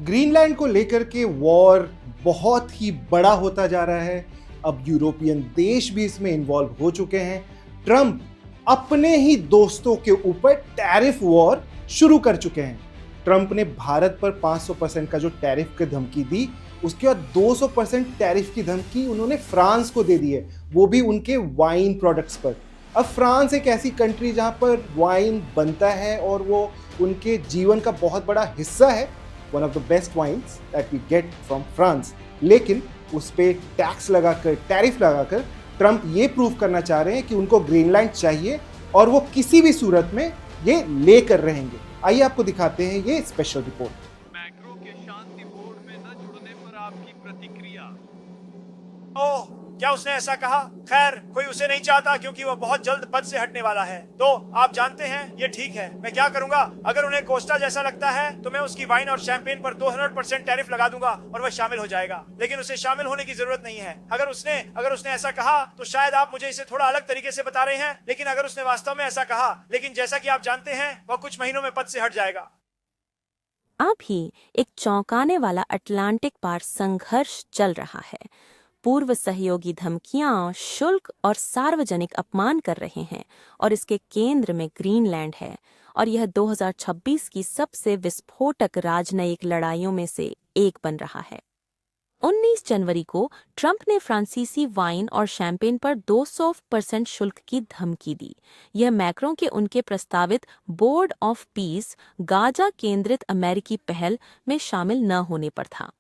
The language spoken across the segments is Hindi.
ग्रीनलैंड को लेकर के वॉर बहुत ही बड़ा होता जा रहा है। अब यूरोपियन देश भी इसमें इन्वॉल्व हो चुके हैं। ट्रंप अपने ही दोस्तों के ऊपर टैरिफ वॉर शुरू कर चुके हैं। ट्रंप ने भारत पर 500% का जो टैरिफ की धमकी दी, उसके बाद 200% टैरिफ की धमकी उन्होंने फ्रांस को दे दी है, वो भी उनके वाइन प्रोडक्ट्स पर। अब फ्रांस एक ऐसी कंट्री जहां पर वाइन बनता है और वो उनके जीवन का बहुत बड़ा हिस्सा है, one of the best wines that we get from France. लेकिन उस पर टैक्स लगाकर, टैरिफ लगाकर ट्रंप ये प्रूव करना चाह रहे हैं कि उनको ग्रीनलैंड चाहिए और वो किसी भी सूरत में ये लेकर रहेंगे। आइए आपको दिखाते हैं ये स्पेशल रिपोर्ट। मैक्रो के शांति बोर्ड में न जुड़ने पर आपकी प्रतिक्रिया। ओह, क्या उसने ऐसा कहा? खैर, कोई उसे नहीं चाहता क्योंकि वह बहुत जल्द पद से हटने वाला है। तो आप जानते हैं, ये ठीक है। मैं क्या करूंगा? अगर उन्हें कोस्टा जैसा लगता है तो मैं उसकी वाइन और शैंपेन पर 200% टैरिफ लगा दूंगा और वह शामिल हो जाएगा। लेकिन उसे शामिल होने की जरूरत नहीं है। अगर उसने ऐसा कहा तो शायद आप मुझे इसे थोड़ा अलग तरीके से बता रहे हैं, लेकिन अगर उसने वास्तव में ऐसा कहा, लेकिन जैसा कि आप जानते हैं, वह कुछ महीनों में पद से हट जाएगा। अभी एक चौंकाने वाला अटलांटिक पार संघर्ष चल रहा है। पूर्व सहयोगी धमकियां, शुल्क और सार्वजनिक अपमान कर रहे हैं और इसके केंद्र में ग्रीनलैंड है। और यह 2026 की सबसे विस्फोटक राजनयिक लड़ाइयों में से एक बन रहा है। 19 जनवरी को ट्रंप ने फ्रांसीसी वाइन और शैंपेन पर 200% शुल्क की धमकी दी। यह मैक्रों के उनके प्रस्तावित बोर्ड ऑफ पीस गाजा केंद्रित अमेरिकी पहल में शामिल न होने पर था।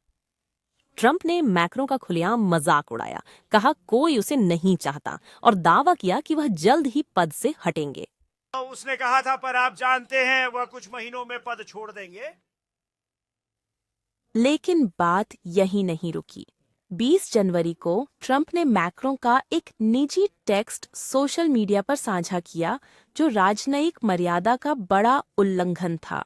ट्रंप ने मैक्रों का खुलेआम मजाक उड़ाया, कहा कोई उसे नहीं चाहता और दावा किया कि वह जल्द ही पद से हटेंगे। उसने कहा था, पर आप जानते हैं, वह कुछ महीनों में पद छोड़ देंगे। लेकिन बात यही नहीं रुकी। 20 जनवरी को ट्रंप ने मैक्रों का एक निजी टेक्स्ट सोशल मीडिया पर साझा किया, जो राजनयिक मर्यादा का बड़ा उल्लंघन था।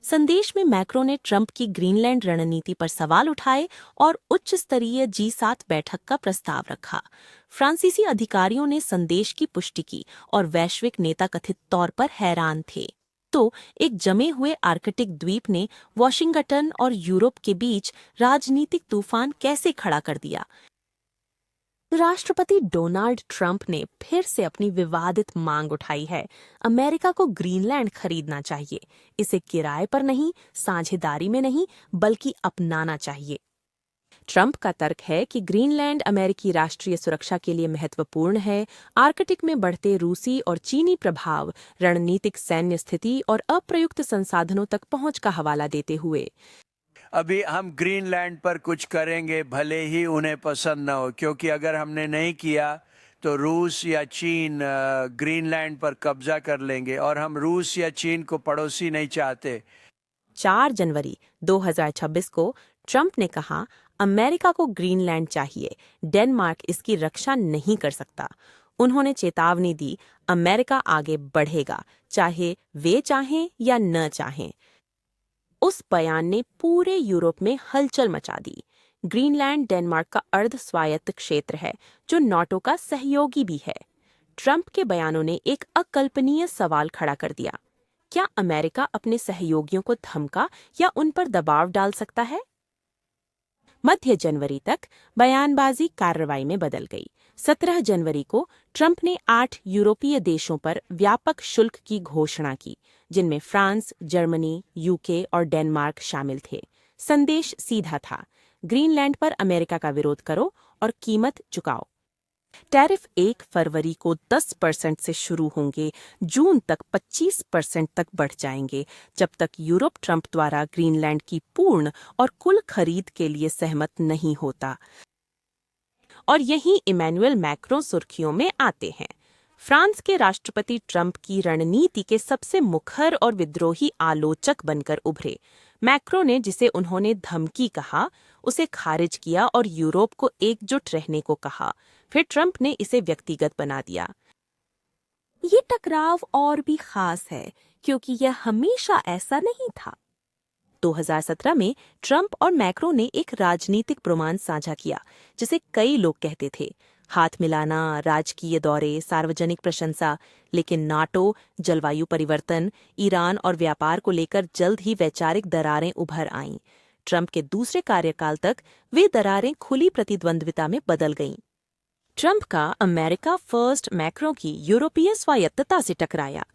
संदेश में मैक्रों ने ट्रंप की ग्रीनलैंड रणनीति पर सवाल उठाए और उच्च स्तरीय G7 बैठक का प्रस्ताव रखा। फ्रांसीसी अधिकारियों ने संदेश की पुष्टि की और वैश्विक नेता कथित तौर पर हैरान थे। तो एक जमे हुए आर्कटिक द्वीप ने वॉशिंगटन और यूरोप के बीच राजनीतिक तूफान कैसे खड़ा कर दिया। राष्ट्रपति डोनाल्ड ट्रंप ने फिर से अपनी विवादित मांग उठाई है। अमेरिका को ग्रीनलैंड खरीदना चाहिए। इसे किराए पर नहीं, साझेदारी में नहीं, बल्कि अपनाना चाहिए। ट्रंप का तर्क है कि ग्रीनलैंड अमेरिकी राष्ट्रीय सुरक्षा के लिए महत्वपूर्ण है। आर्कटिक में बढ़ते रूसी और चीनी प्रभाव, रणनीतिक सैन्य स्थिति और अप्रयुक्त संसाधनों तक पहुंच का हवाला देते हुए अभी हम ग्रीनलैंड पर कुछ करेंगे, भले ही उन्हें पसंद न हो, क्योंकि अगर हमने नहीं किया तो रूस या चीन ग्रीनलैंड पर कब्जा कर लेंगे और हम रूस या चीन को पड़ोसी नहीं चाहते। 4 जनवरी 2026 को ट्रंप ने कहा, अमेरिका को ग्रीनलैंड चाहिए, डेनमार्क इसकी रक्षा नहीं कर सकता। उन्होंने चेतावनी दी, अमेरिका आगे बढ़ेगा, चाहे वे चाहें या न चाहें। उस बयान ने पूरे यूरोप में हलचल मचा दी। ग्रीनलैंड डेनमार्क का अर्ध स्वायत्त क्षेत्र है, जो नाटो का सहयोगी भी है। ट्रंप के बयानों ने एक अकल्पनीय सवाल खड़ा कर दिया, क्या अमेरिका अपने सहयोगियों को धमका या उन पर दबाव डाल सकता है? मध्य जनवरी तक बयानबाजी कार्रवाई में बदल गई। 17 जनवरी को ट्रंप ने 8 यूरोपीय देशों पर व्यापक शुल्क की घोषणा की, जिनमें फ्रांस, जर्मनी, यूके और डेनमार्क शामिल थे। संदेश सीधा था, ग्रीनलैंड पर अमेरिका का विरोध करो और कीमत चुकाओ। टैरिफ 1 फरवरी को 10% से शुरू होंगे, जून तक 25% तक बढ़ जाएंगे, जब तक यूरोप ट्रंप द्वारा ग्रीनलैंड की पूर्ण और कुल खरीद के लिए सहमत नहीं होता। और यहीं इमैनुअल मैक्रों सुर्खियों में आते हैं। फ्रांस के राष्ट्रपति ट्रंप की रणनीति के सबसे मुखर और विद्रोही आलोचक बनकर उभरे। मैक्रों ने जिसे उन्होंने धमकी कहा, उसे खारिज किया और यूरोप को एकजुट रहने को कहा। फिर ट्रंप ने इसे व्यक्तिगत बना दिया। ये टकराव और भी खास है क्योंकि यह हमेशा ऐसा नहीं था। 2017 में ट्रंप और मैक्रो ने एक राजनीतिक प्रोमान साझा किया, जिसे कई लोग कहते थे हाथ मिलाना, राजकीय दौरे, सार्वजनिक प्रशंसा। लेकिन नाटो, जलवायु परिवर्तन, ईरान और व्यापार को लेकर जल्द ही वैचारिक दरारें उभर आईं। ट्रंप के दूसरे कार्यकाल तक वे दरारें खुली प्रतिद्वंद्विता में बदल गईं। ट्रंप का अमेरिका फर्स्ट मैक्रों की यूरोपीय स्वायत्तता से टकराया।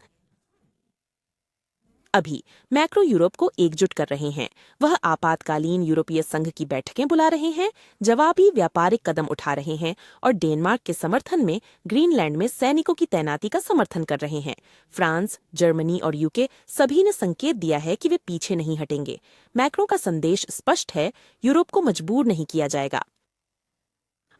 अभी मैक्रो यूरोप को एकजुट कर रहे हैं। वह आपातकालीन यूरोपीय संघ की बैठकें बुला रहे हैं, जवाबी व्यापारिक कदम उठा रहे हैं और डेनमार्क के समर्थन में ग्रीनलैंड में सैनिकों की तैनाती का समर्थन कर रहे हैं। फ्रांस, जर्मनी और यूके सभी ने संकेत दिया है कि वे पीछे नहीं हटेंगे। मैक्रो का संदेश स्पष्ट है, यूरोप को मजबूर नहीं किया जाएगा।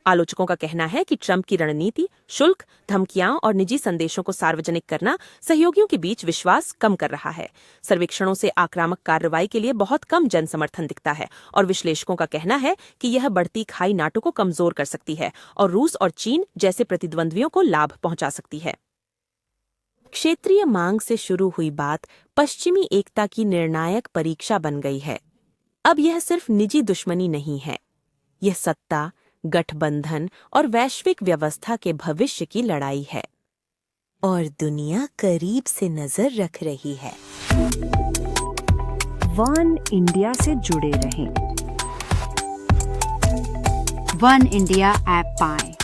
आलोचकों का कहना है कि ट्रंप की रणनीति, शुल्क, धमकियां और निजी संदेशों को सार्वजनिक करना सहयोगियों के बीच विश्वास कम कर रहा है। सर्वेक्षणों से आक्रामक कार्रवाई के लिए बहुत कम जन समर्थन दिखता है और विश्लेषकों का कहना है कि यह बढ़ती खाई नाटो को कमजोर कर सकती है और रूस और चीन जैसे प्रतिद्वंद्वियों को लाभ पहुंचा सकती है। क्षेत्रीय मांग से शुरू हुई बात पश्चिमी एकता की निर्णायक परीक्षा बन गई है। अब यह सिर्फ निजी दुश्मनी नहीं है, यह सत्ता, गठबंधन और वैश्विक व्यवस्था के भविष्य की लड़ाई है और दुनिया करीब से नजर रख रही है। वन इंडिया से जुड़े रहें। वन इंडिया ऐप पाएं।